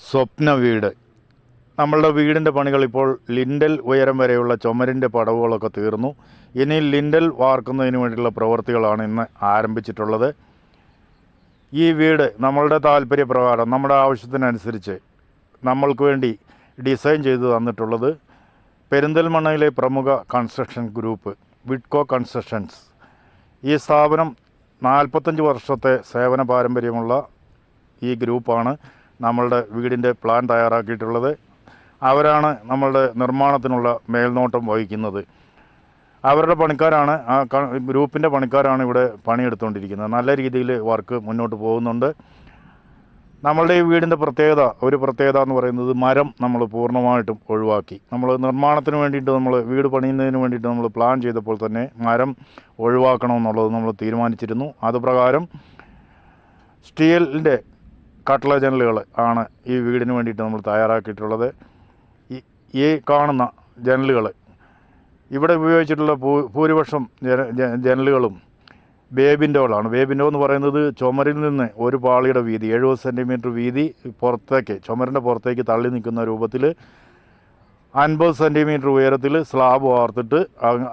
സ്വപ്ന വീട്. നമ്മളുടെ വീടിൻ്റെ പണികൾ ഇപ്പോൾ ലിൻഡൽ ഉയരം വരെയുള്ള ചുമരിൻ്റെ പടവുകളൊക്കെ തീർന്നു. ഇനി ലിൻഡൽ വാർക്കുന്നതിന് വേണ്ടിയുള്ള പ്രവൃത്തികളാണ് ഇന്ന് ആരംഭിച്ചിട്ടുള്ളത്. ഈ വീട് നമ്മളുടെ താല്പര്യപ്രകാരം നമ്മുടെ ആവശ്യത്തിനനുസരിച്ച് നമ്മൾക്ക് വേണ്ടി ഡിസൈൻ ചെയ്ത് തന്നിട്ടുള്ളത് പെരിന്തൽമണ്ണയിലെ പ്രമുഖ കൺസ്ട്രക്ഷൻ ഗ്രൂപ്പ് വിഡ്കോ കൺസ്ട്രക്ഷൻസ്. ഈ സ്ഥാപനം 45 വർഷത്തെ സേവന പാരമ്പര്യമുള്ള ഈ ഗ്രൂപ്പാണ് നമ്മളുടെ വീടിൻ്റെ പ്ലാൻ തയ്യാറാക്കിയിട്ടുള്ളത്. അവരാണ് നമ്മളുടെ നിർമ്മാണത്തിനുള്ള മേൽനോട്ടം വഹിക്കുന്നത്. അവരുടെ പണിക്കാരാണ്, ഗ്രൂപ്പിൻ്റെ പണിക്കാരാണ് ഇവിടെ പണിയെടുത്തുകൊണ്ടിരിക്കുന്നത്. നല്ല രീതിയിൽ വർക്ക് മുന്നോട്ട് പോകുന്നുണ്ട്. നമ്മളുടെ ഈ വീടിൻ്റെ ഒരു പ്രത്യേകത എന്ന് പറയുന്നത് മരം നമ്മൾ പൂർണ്ണമായിട്ടും ഒഴിവാക്കി. നമ്മൾ നിർമ്മാണത്തിന് വേണ്ടിയിട്ട് വീട് പണിയുന്നതിന് വേണ്ടിയിട്ട് നമ്മൾ പ്ലാൻ ചെയ്തപ്പോൾ തന്നെ മരം ഒഴിവാക്കണമെന്നുള്ളത് നമ്മൾ തീരുമാനിച്ചിരുന്നു. അതുപ്രകാരം സ്റ്റീലിൻ്റെ കട്ട്ള ജനലുകൾ ആണ് ഈ വീടിന് വേണ്ടിയിട്ട് നമ്മൾ തയ്യാറാക്കിയിട്ടുള്ളത്. ഈ കാണുന്ന ജനലുകൾ ഇവിടെ ഉപയോഗിച്ചിട്ടുള്ള ഭൂരിപക്ഷം ജനലുകളും ബേ വിൻഡോകളാണ്. ബേ വിൻഡോ എന്ന് പറയുന്നത് ചുമരിൽ നിന്ന് ഒരു പാളിയുടെ വീതി 70 സെൻറ്റിമീറ്റർ വീതി പുറത്തേക്ക്, ചുമരിൻ്റെ പുറത്തേക്ക് തള്ളി നിൽക്കുന്ന രൂപത്തിൽ 50 സെൻറ്റിമീറ്റർ ഉയരത്തിൽ സ്ലാബ് വാർത്തിട്ട്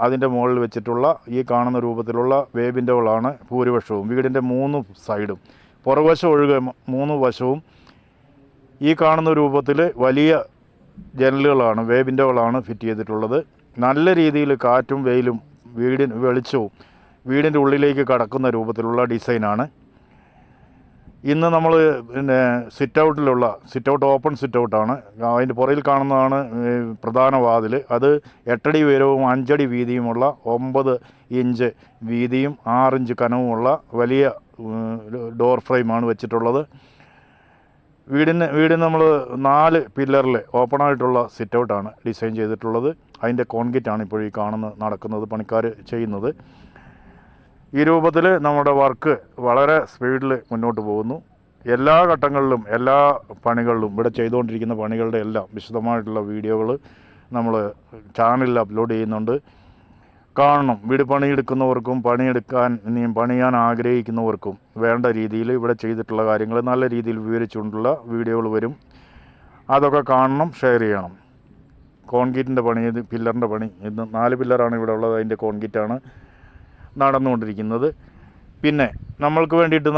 അതിൻ്റെ മുകളിൽ വെച്ചിട്ടുള്ള ഈ കാണുന്ന രൂപത്തിലുള്ള ബേ വിൻഡോകളാണ് ഭൂരിപക്ഷവും. വീടിൻ്റെ 3 സൈഡും പുറകുവശം ഒഴികെ 3 വശവും ഈ കാണുന്ന രൂപത്തിൽ വലിയ ജനലുകളാണ്, ബേ വിൻഡോകളാണ് ഫിറ്റ് ചെയ്തിട്ടുള്ളത്. നല്ല രീതിയിൽ കാറ്റും വെയിലും വെളിച്ചവും വീടിൻ്റെ ഉള്ളിലേക്ക് കടക്കുന്ന രൂപത്തിലുള്ള ഡിസൈനാണ്. ഇന്ന് നമ്മൾ സിറ്റ് ഔട്ട് ഓപ്പൺ സിറ്റ് ഔട്ടാണ്. അതിൻ്റെ പുറകിൽ കാണുന്നതാണ് പ്രധാന വാതിൽ. അത് 8 അടി ഉയരവും 5 അടി വീതിയുമുള്ള 9 ഇഞ്ച് വീതിയും 6 ഇഞ്ച് കനവുമുള്ള വലിയ ഡോർ ഫ്രെയിമാണ് വെച്ചിട്ടുള്ളത്. വീടിന് നമ്മൾ 4 പില്ലറിൽ ഓപ്പണായിട്ടുള്ള സിറ്റ് ഔട്ടാണ് ഡിസൈൻ ചെയ്തിട്ടുള്ളത്. അതിൻ്റെ കോൺക്രീറ്റാണ് ഇപ്പോൾ ഈ നടക്കുന്നത്, പണിക്കാർ ചെയ്യുന്നത്. ഈ രൂപത്തിൽ നമ്മുടെ വർക്ക് വളരെ സ്പീഡിൽ മുന്നോട്ട് പോകുന്നു. എല്ലാ ഘട്ടങ്ങളിലും എല്ലാ പണികളിലും ഇവിടെ ചെയ്തുകൊണ്ടിരിക്കുന്ന പണികളുടെ എല്ലാം വിശദമായിട്ടുള്ള വീഡിയോകൾ നമ്മൾ ചാനലിൽ അപ്ലോഡ് ചെയ്യുന്നുണ്ട്. കാണണം. വീട് പണിയെടുക്കുന്നവർക്കും ഇനിയും പണിയാൻ ആഗ്രഹിക്കുന്നവർക്കും വേണ്ട രീതിയിൽ ഇവിടെ ചെയ്തിട്ടുള്ള കാര്യങ്ങൾ നല്ല രീതിയിൽ വിവരിച്ചുകൊണ്ടുള്ള വീഡിയോകൾ വരും. അതൊക്കെ കാണണം, ഷെയർ ചെയ്യണം. കോൺക്രീറ്റിൻ്റെ പണി, പില്ലറിൻ്റെ പണി, ഇന്ന് 4 പില്ലറാണ് ഇവിടെ ഉള്ളത്. അതിൻ്റെ കോൺക്രീറ്റാണ് നടന്നുകൊണ്ടിരിക്കുന്നത്. പിന്നെ നമ്മൾക്ക് വേണ്ടിയിട്ട്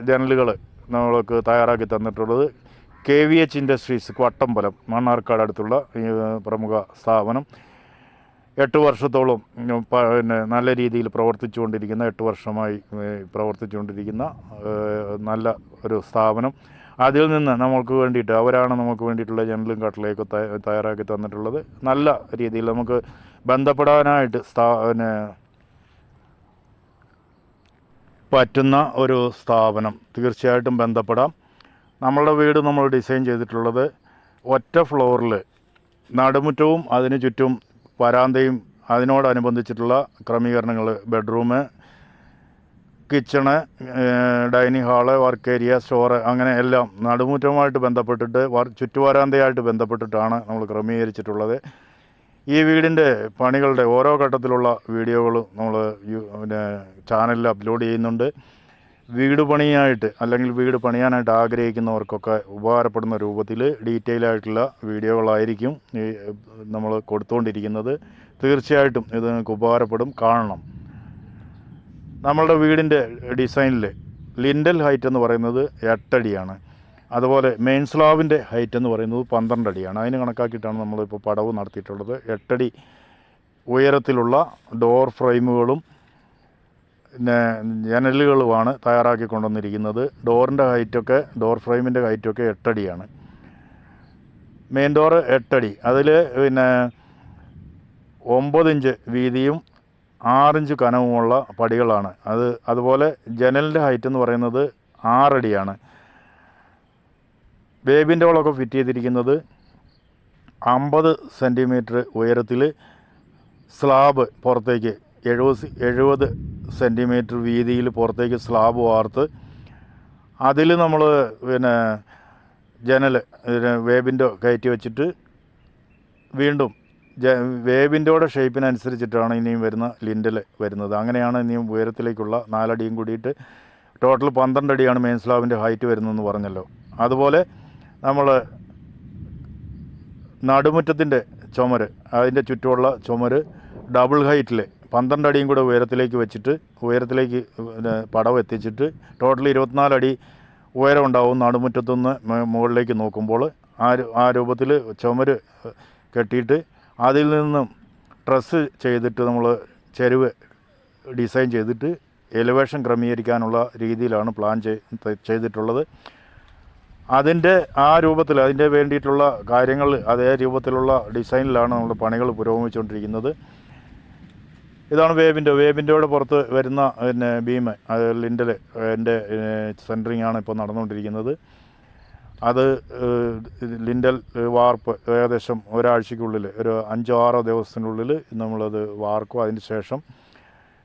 ജനലുകൾ നമ്മൾക്ക് തയ്യാറാക്കി തന്നിട്ടുള്ളത് KVH ഇൻഡസ്ട്രീസ് വട്ടമ്പലം, മണ്ണാർക്കാട് അടുത്തുള്ള പ്രമുഖ സ്ഥാപനം. 8 വർഷത്തോളം നല്ല രീതിയിൽ പ്രവർത്തിച്ചുകൊണ്ടിരിക്കുന്ന, 8 വർഷമായി പ്രവർത്തിച്ചുകൊണ്ടിരിക്കുന്ന നല്ല ഒരു സ്ഥാപനം. അതിൽ നിന്ന് അവരാണ് നമുക്ക് വേണ്ടിയിട്ടുള്ള ജനലും കട്ടിലയൊക്കെ തയ്യാറാക്കി തന്നിട്ടുള്ളത്. നല്ല രീതിയിൽ നമുക്ക് ബന്ധപ്പെടാനായിട്ട് പറ്റുന്ന ഒരു സ്ഥാപനം. തീർച്ചയായിട്ടും ബന്ധപ്പെടാം. നമ്മളുടെ വീട് നമ്മൾ ഡിസൈൻ ചെയ്തിട്ടുള്ളത് ഒറ്റ ഫ്ലോറിൽ നടുമുറ്റവും അതിന് ചുറ്റും വരാന്തയും അതിനോടനുബന്ധിച്ചിട്ടുള്ള ക്രമീകരണങ്ങൾ, bedroom, kitchen, dining hall, work area, store, അങ്ങനെ എല്ലാം നടുമുറ്റവുമായിട്ട് ബന്ധപ്പെട്ടിട്ട് ചുറ്റുവരാന്തയായിട്ട് ബന്ധപ്പെട്ടിട്ടാണ് നമ്മൾ ക്രമീകരിച്ചിട്ടുള്ളത്. ഈ വീടിൻ്റെ പണികളുടെ ഓരോ ഘട്ടത്തിലുള്ള വീഡിയോകൾ നമ്മൾ ചാനലിൽ അപ്ലോഡ് ചെയ്യുന്നുണ്ട്. വീട് പണിയാനായിട്ട് ആഗ്രഹിക്കുന്നവർക്കൊക്കെ ഉപകാരപ്പെടുന്ന രൂപത്തിൽ ഡീറ്റെയിൽ ആയിട്ടുള്ള വീഡിയോകളായിരിക്കും നമ്മൾ കൊടുത്തുകൊണ്ടിരിക്കുന്നത്. തീർച്ചയായിട്ടും ഇത് നിങ്ങൾക്ക് ഉപകാരപ്പെടും, കാണണം. നമ്മളുടെ വീടിൻ്റെ ഡിസൈനിൽ ലിൻഡൽ ഹൈറ്റ് എന്ന് പറയുന്നത് 8 അടിയാണ്. അതുപോലെ മെയിൻ സ്ലാബിൻ്റെ ഹൈറ്റ് എന്ന് പറയുന്നത് 12 അടിയാണ്. അതിന് കണക്കാക്കിയിട്ടാണ് നമ്മളിപ്പോൾ പടവ് നടത്തിയിട്ടുള്ളത്. 8 അടി ഉയരത്തിലുള്ള ഡോർ ഫ്രെയിമുകളും ജനലുകളുമാണ് തയ്യാറാക്കി കൊണ്ടുവന്നിരിക്കുന്നത്. ഡോർ ഫ്രെയിമിൻ്റെ ഹൈറ്റൊക്കെ 8 അടിയാണ്. മെയിൻ ഡോറ് 8 അടി, അതിൽ 9 ഇഞ്ച് വീതിയും 6 ഇഞ്ച് കനവുമുള്ള പടികളാണ്. അതുപോലെ ജനലിൻ്റെ ഹൈറ്റ് എന്ന് പറയുന്നത് 6 അടിയാണ്. ബേ വിൻഡോകളൊക്കെ ഫിറ്റ് ചെയ്തിരിക്കുന്നത് 50 സെൻറ്റിമീറ്റർ ഉയരത്തിൽ സ്ലാബ് പുറത്തേക്ക് 70 സെൻറ്റിമീറ്റർ വീതിയിൽ പുറത്തേക്ക് സ്ലാബ് വാർത്ത് അതിൽ നമ്മൾ ജനൽ വേ വിൻഡോ കയറ്റി വെച്ചിട്ട് വീണ്ടും വേ വിൻഡോയുടെ ഷേപ്പിനനുസരിച്ചിട്ടാണ് ഇനിയും വരുന്ന ലിൻഡൽ വരുന്നത്. അങ്ങനെയാണ് ഇനിയും ഉയരത്തിലേക്കുള്ള 4 അടിയും കൂടിയിട്ട് ടോട്ടൽ 12 അടിയാണ് മെയിൻ സ്ലാബിൻ്റെ ഹൈറ്റ് വരുന്നതെന്ന് പറഞ്ഞല്ലോ. അതുപോലെ നമ്മൾ നടുമുറ്റത്തിൻ്റെ ചുമര്, അതിൻ്റെ ചുറ്റുമുള്ള ചുമര് ഡബിൾ ഹൈറ്റിൽ 12 അടിയും കൂടെ ഉയരത്തിലേക്ക് വെച്ചിട്ട് ഉയരത്തിലേക്ക് പടവ് എത്തിച്ചിട്ട് ടോട്ടൽ 24 അടി ഉയരം ഉണ്ടാവും നടുമുറ്റത്തുനിന്ന് മുകളിലേക്ക് നോക്കുമ്പോൾ. ആ രൂപത്തിൽ ചുമര് കെട്ടിയിട്ട് അതിൽ നിന്നും ട്രസ് ചെയ്തിട്ട് നമ്മൾ ചെരുവ് ഡിസൈൻ ചെയ്തിട്ട് എലിവേഷൻ ക്രമീകരിക്കാനുള്ള രീതിയിലാണ് പ്ലാൻ ചെയ്തിട്ടുള്ളത്. അതിൻ്റെ ആ രൂപത്തിൽ അതിൻ്റെ വേണ്ടിയിട്ടുള്ള കാര്യങ്ങൾ അതേ രൂപത്തിലുള്ള ഡിസൈനിലാണ് നമ്മുടെ പണികൾ പുരോഗമിച്ചുകൊണ്ടിരിക്കുന്നത്. ഇതാണ് വേബിൻ്റെയോടെ പുറത്ത് വരുന്ന ബീം, ലിൻഡൽ എൻ്റെ സെൻറ്ററിങ് ആണ് ഇപ്പോൾ നടന്നുകൊണ്ടിരിക്കുന്നത്. അത് ലിൻഡൽ വാർപ്പ് ഏകദേശം ഒരാഴ്ചയ്ക്കുള്ളിൽ ഒരു 5-6 ദിവസത്തിനുള്ളിൽ നമ്മളത് വാർക്കും. അതിന് ശേഷം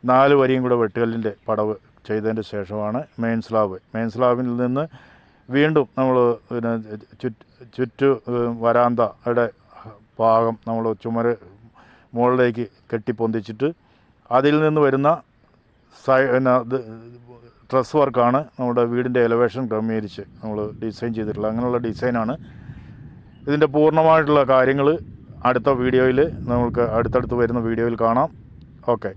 4 വരിയും കൂടെ വെട്ടുകല്ലിൻ്റെ പടവ് ചെയ്തതിൻ്റെ ശേഷമാണ് മെയിൻ സ്ലാബിൽ നിന്ന് വീണ്ടും നമ്മൾ ചുറ്റു വരാന്തയുടെ ഭാഗം നമ്മൾ ചുമര് മുകളിലേക്ക് കെട്ടിപ്പൊന്തിച്ചിട്ട് അതിൽ നിന്ന് വരുന്ന ട്രസ് വർക്കാണ് നമ്മുടെ വീടിൻ്റെ എലവേഷൻ ക്രമീകരിച്ച് നമ്മൾ ഡിസൈൻ ചെയ്തിട്ടുള്ളത്. അങ്ങനെയുള്ള ഡിസൈനാണ്. ഇതിൻ്റെ പൂർണ്ണമായിട്ടുള്ള കാര്യങ്ങൾ അടുത്ത വീഡിയോയിൽ നമുക്ക് അടുത്തടുത്ത് വരുന്ന വീഡിയോയിൽ കാണാം. ഓക്കെ.